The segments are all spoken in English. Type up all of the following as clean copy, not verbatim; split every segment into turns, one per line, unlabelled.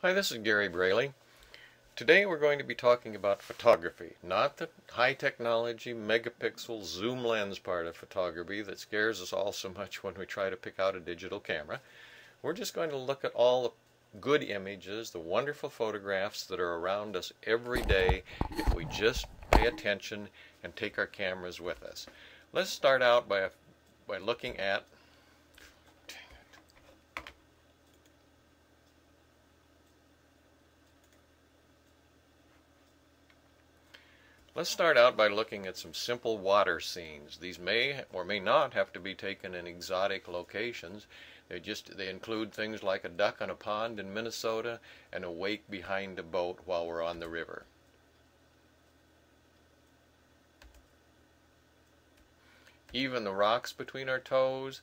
Hi, this is Gary Braley. Today we're going to be talking about photography, not the high technology megapixel zoom lens part of photography that scares us all so much when we try to pick out a digital camera. We're just going to look at all the good images, the wonderful photographs that are around us every day if we just pay attention and take our cameras with us. Let's start out by looking at some simple water scenes. These may or may not have to be taken in exotic locations. They include things like a duck on a pond in Minnesota and a wake behind a boat while we're on the river. Even the rocks between our toes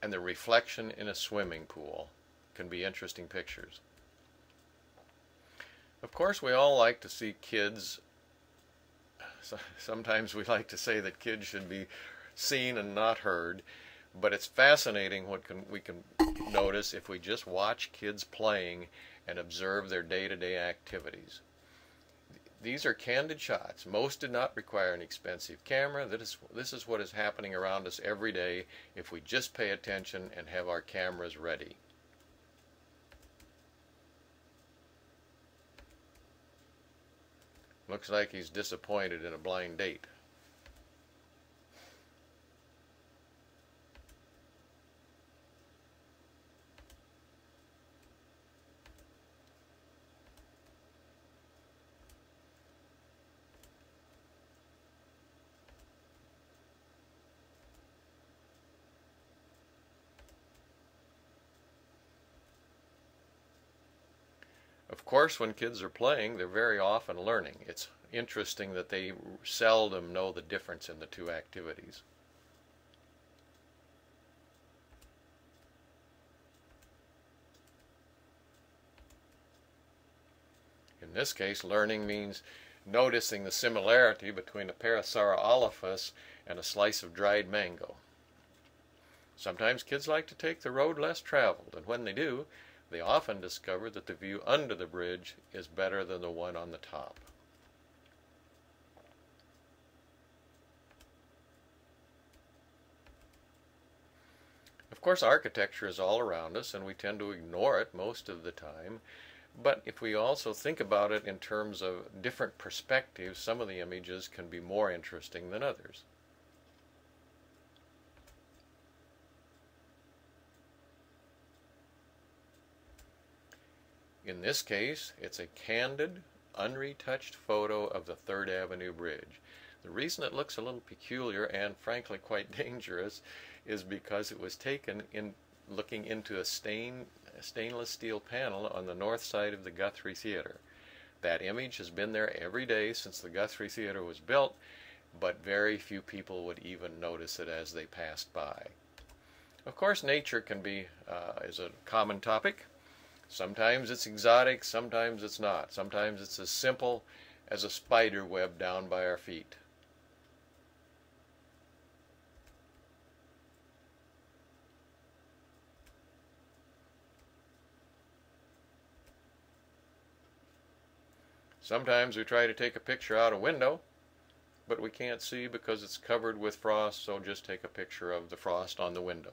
and the reflection in a swimming pool can be interesting pictures. Of course, we all like to see kids. Sometimes we like to say that kids should be seen and not heard, but it's fascinating what we can notice if we just watch kids playing and observe their day-to-day activities. These are candid shots. Most did not require an expensive camera. This is what is happening around us every day if we just pay attention and have our cameras ready. Looks like he's disappointed in a blind date. Of course, when kids are playing, they're very often learning. It's interesting that they seldom know the difference in the two activities. In this case, learning means noticing the similarity between a Parasara oleifus and a slice of dried mango. Sometimes kids like to take the road less traveled, and when they do, they often discover that the view under the bridge is better than the one on the top. Of course, architecture is all around us, and we tend to ignore it most of the time. But if we also think about it in terms of different perspectives, some of the images can be more interesting than others. In this case, it's a candid, unretouched photo of the 3rd Avenue Bridge. The reason it looks a little peculiar and frankly quite dangerous is because it was taken in looking into a stainless steel panel on the north side of the Guthrie Theater. That image has been there every day since the Guthrie Theater was built, but very few people would even notice it as they passed by. Of course, nature is a common topic. Sometimes it's exotic, sometimes it's not. Sometimes it's as simple as a spider web down by our feet. Sometimes we try to take a picture out a window, but we can't see because it's covered with frost, so just take a picture of the frost on the window.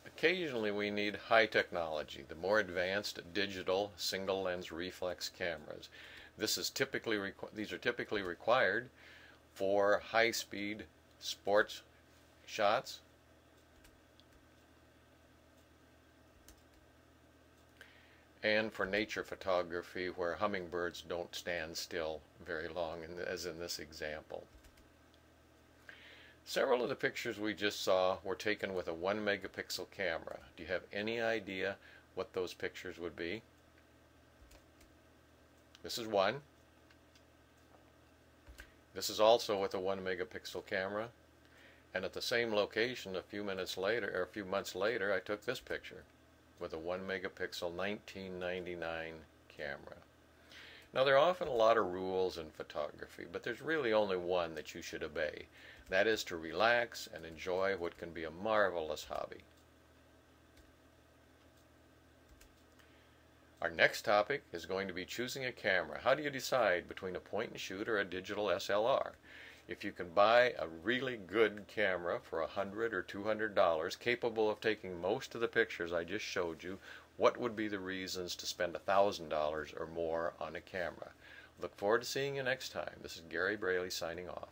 Occasionally we need high technology, the more advanced digital single lens reflex cameras. These are typically required for high-speed sports shots, and for nature photography where hummingbirds don't stand still very long, as in this example. Several of the pictures we just saw were taken with a 1 megapixel camera. Do you have any idea what those pictures would be? This is one. This is also with a 1 megapixel camera. And at the same location, a few minutes later, or a few months later, I took this picture with a 1 megapixel 1999 camera. Now, there are often a lot of rules in photography, but there's really only one that you should obey. That is to relax and enjoy what can be a marvelous hobby. Our next topic is going to be choosing a camera. How do you decide between a point and shoot or a digital SLR? If you can buy a really good camera for $100 or $200 capable of taking most of the pictures I just showed you, what would be the reasons to spend $1,000 or more on a camera? Look forward to seeing you next time. This is Gary Braley signing off.